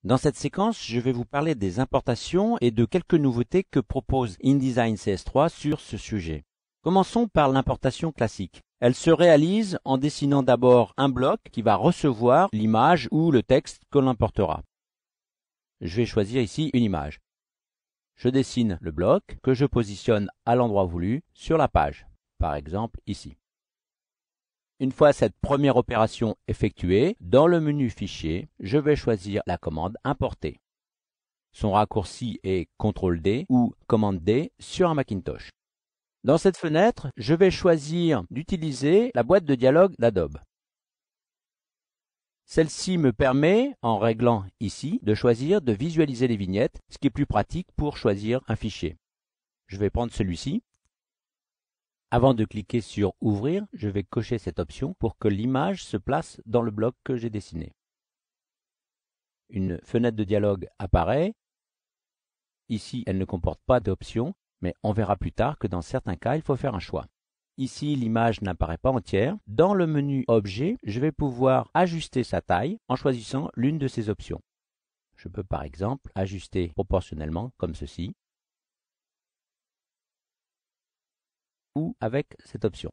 Dans cette séquence, je vais vous parler des importations et de quelques nouveautés que propose InDesign CS3 sur ce sujet. Commençons par l'importation classique. Elle se réalise en dessinant d'abord un bloc qui va recevoir l'image ou le texte que l'on importera. Je vais choisir ici une image. Je dessine le bloc que je positionne à l'endroit voulu sur la page, par exemple ici. Une fois cette première opération effectuée, dans le menu Fichier, je vais choisir la commande Importer. Son raccourci est CTRL-D ou Commande-D sur un Macintosh. Dans cette fenêtre, je vais choisir d'utiliser la boîte de dialogue d'Adobe. Celle-ci me permet, en réglant ici, de choisir de visualiser les vignettes, ce qui est plus pratique pour choisir un fichier. Je vais prendre celui-ci. Avant de cliquer sur Ouvrir, je vais cocher cette option pour que l'image se place dans le bloc que j'ai dessiné. Une fenêtre de dialogue apparaît. Ici, elle ne comporte pas d'options, mais on verra plus tard que dans certains cas, il faut faire un choix. Ici, l'image n'apparaît pas entière. Dans le menu Objet, je vais pouvoir ajuster sa taille en choisissant l'une de ces options. Je peux par exemple ajuster proportionnellement comme ceci, ou avec cette option.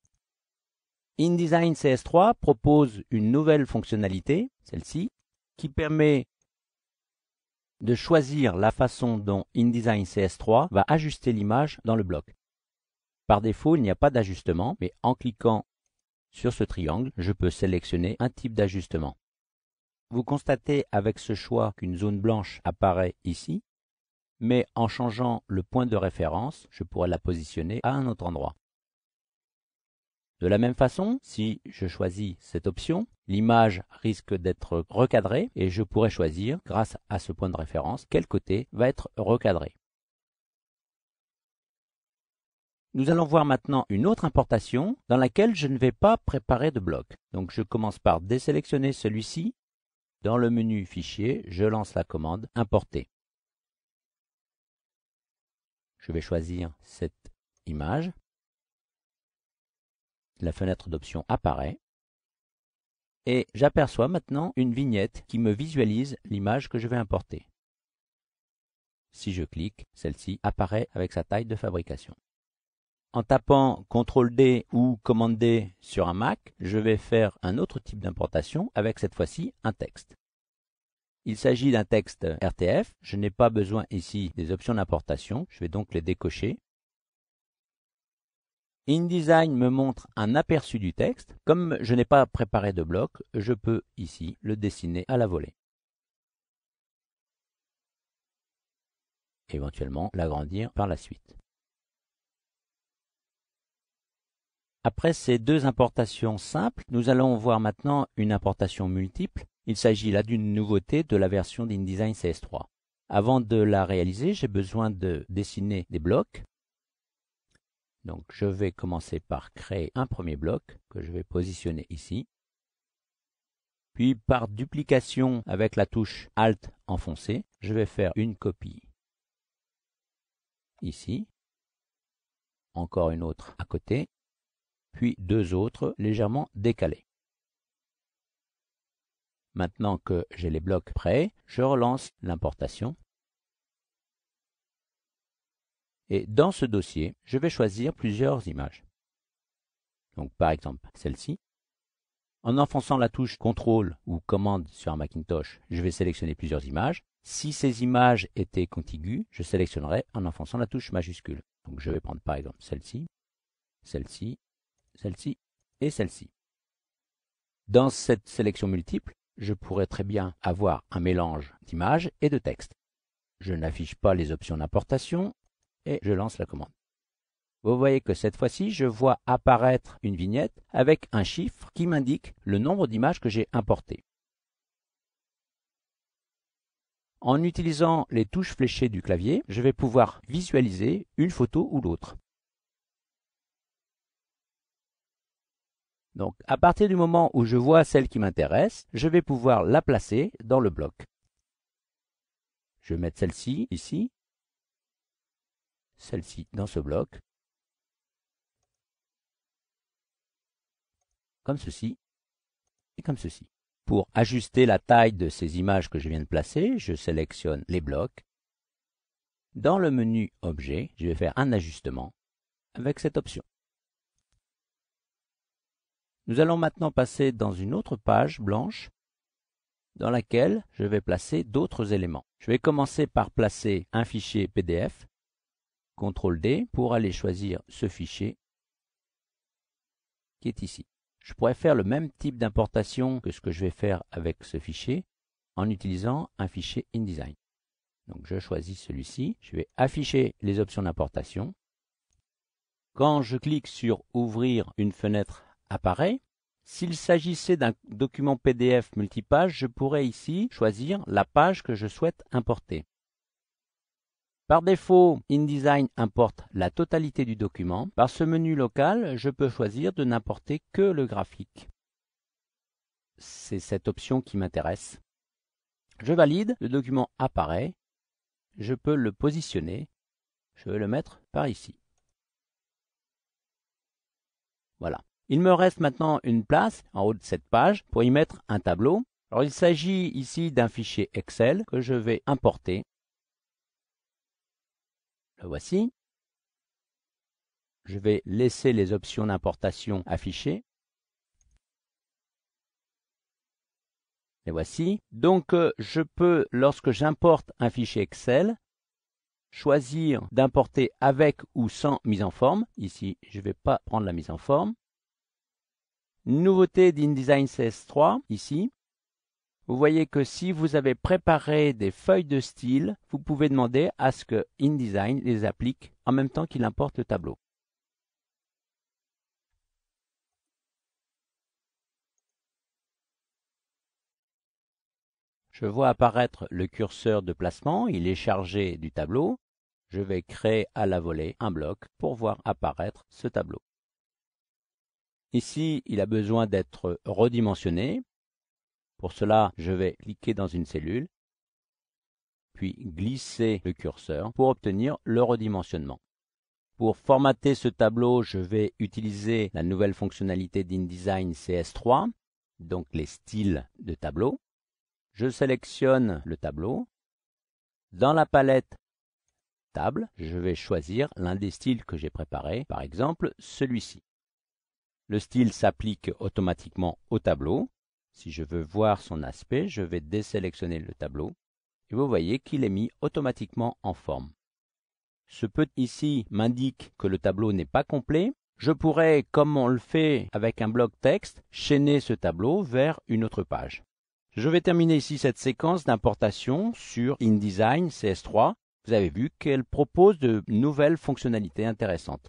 InDesign CS3 propose une nouvelle fonctionnalité, celle-ci, qui permet de choisir la façon dont InDesign CS3 va ajuster l'image dans le bloc. Par défaut, il n'y a pas d'ajustement, mais en cliquant sur ce triangle, je peux sélectionner un type d'ajustement. Vous constatez avec ce choix qu'une zone blanche apparaît ici, mais en changeant le point de référence, je pourrais la positionner à un autre endroit. De la même façon, si je choisis cette option, l'image risque d'être recadrée et je pourrais choisir, grâce à ce point de référence, quel côté va être recadré. Nous allons voir maintenant une autre importation dans laquelle je ne vais pas préparer de bloc. Donc je commence par désélectionner celui-ci. Dans le menu Fichier, je lance la commande Importer. Je vais choisir cette image. La fenêtre d'options apparaît. Et j'aperçois maintenant une vignette qui me visualise l'image que je vais importer. Si je clique, celle-ci apparaît avec sa taille de fabrication. En tapant CTRL-D ou Commande-D sur un Mac, je vais faire un autre type d'importation avec cette fois-ci un texte. Il s'agit d'un texte RTF. Je n'ai pas besoin ici des options d'importation. Je vais donc les décocher. InDesign me montre un aperçu du texte. Comme je n'ai pas préparé de bloc, je peux ici le dessiner à la volée. Éventuellement l'agrandir par la suite. Après ces deux importations simples, nous allons voir maintenant une importation multiple. Il s'agit là d'une nouveauté de la version d'InDesign CS3. Avant de la réaliser, j'ai besoin de dessiner des blocs. Donc je vais commencer par créer un premier bloc que je vais positionner ici. Puis par duplication avec la touche Alt enfoncée, je vais faire une copie ici. Encore une autre à côté. Puis deux autres légèrement décalés. Maintenant que j'ai les blocs prêts, je relance l'importation. Et dans ce dossier, je vais choisir plusieurs images. Donc par exemple celle-ci. En enfonçant la touche CTRL ou Commande sur un Macintosh, je vais sélectionner plusieurs images. Si ces images étaient contiguës, je sélectionnerai en enfonçant la touche majuscule. Donc je vais prendre par exemple celle-ci, celle-ci, celle-ci et celle-ci. Dans cette sélection multiple, je pourrais très bien avoir un mélange d'images et de texte. Je n'affiche pas les options d'importation et je lance la commande. Vous voyez que cette fois-ci, je vois apparaître une vignette avec un chiffre qui m'indique le nombre d'images que j'ai importées. En utilisant les touches fléchées du clavier, je vais pouvoir visualiser une photo ou l'autre. Donc, à partir du moment où je vois celle qui m'intéresse, je vais pouvoir la placer dans le bloc. Je vais mettre celle-ci ici, celle-ci dans ce bloc, comme ceci et comme ceci. Pour ajuster la taille de ces images que je viens de placer, je sélectionne les blocs. Dans le menu Objet, je vais faire un ajustement avec cette option. Nous allons maintenant passer dans une autre page blanche dans laquelle je vais placer d'autres éléments. Je vais commencer par placer un fichier PDF. CTRL D pour aller choisir ce fichier qui est ici. Je pourrais faire le même type d'importation que ce que je vais faire avec ce fichier en utilisant un fichier InDesign. Donc je choisis celui-ci, je vais afficher les options d'importation. Quand je clique sur Ouvrir, une fenêtre apparaît. S'il s'agissait d'un document PDF multipage, je pourrais ici choisir la page que je souhaite importer. Par défaut, InDesign importe la totalité du document. Par ce menu local, je peux choisir de n'importer que le graphique. C'est cette option qui m'intéresse. Je valide, le document apparaît. Je peux le positionner. Je vais le mettre par ici. Voilà. Il me reste maintenant une place en haut de cette page pour y mettre un tableau. Alors il s'agit ici d'un fichier Excel que je vais importer. Le voici. Je vais laisser les options d'importation affichées. Les voici. Donc je peux, lorsque j'importe un fichier Excel, choisir d'importer avec ou sans mise en forme. Ici, je ne vais pas prendre la mise en forme. Nouveauté d'InDesign CS3, ici. Vous voyez que si vous avez préparé des feuilles de style, vous pouvez demander à ce que InDesign les applique en même temps qu'il importe le tableau. Je vois apparaître le curseur de placement, il est chargé du tableau. Je vais créer à la volée un bloc pour voir apparaître ce tableau. Ici, il a besoin d'être redimensionné. Pour cela, je vais cliquer dans une cellule, puis glisser le curseur pour obtenir le redimensionnement. Pour formater ce tableau, je vais utiliser la nouvelle fonctionnalité d'InDesign CS3, donc les styles de tableau. Je sélectionne le tableau. Dans la palette Table, je vais choisir l'un des styles que j'ai préparé, par exemple celui-ci. Le style s'applique automatiquement au tableau. Si je veux voir son aspect, je vais désélectionner le tableau. Et vous voyez qu'il est mis automatiquement en forme. Ce petit ici m'indique que le tableau n'est pas complet. Je pourrais, comme on le fait avec un bloc texte, chaîner ce tableau vers une autre page. Je vais terminer ici cette séquence d'importation sur InDesign CS3. Vous avez vu qu'elle propose de nouvelles fonctionnalités intéressantes.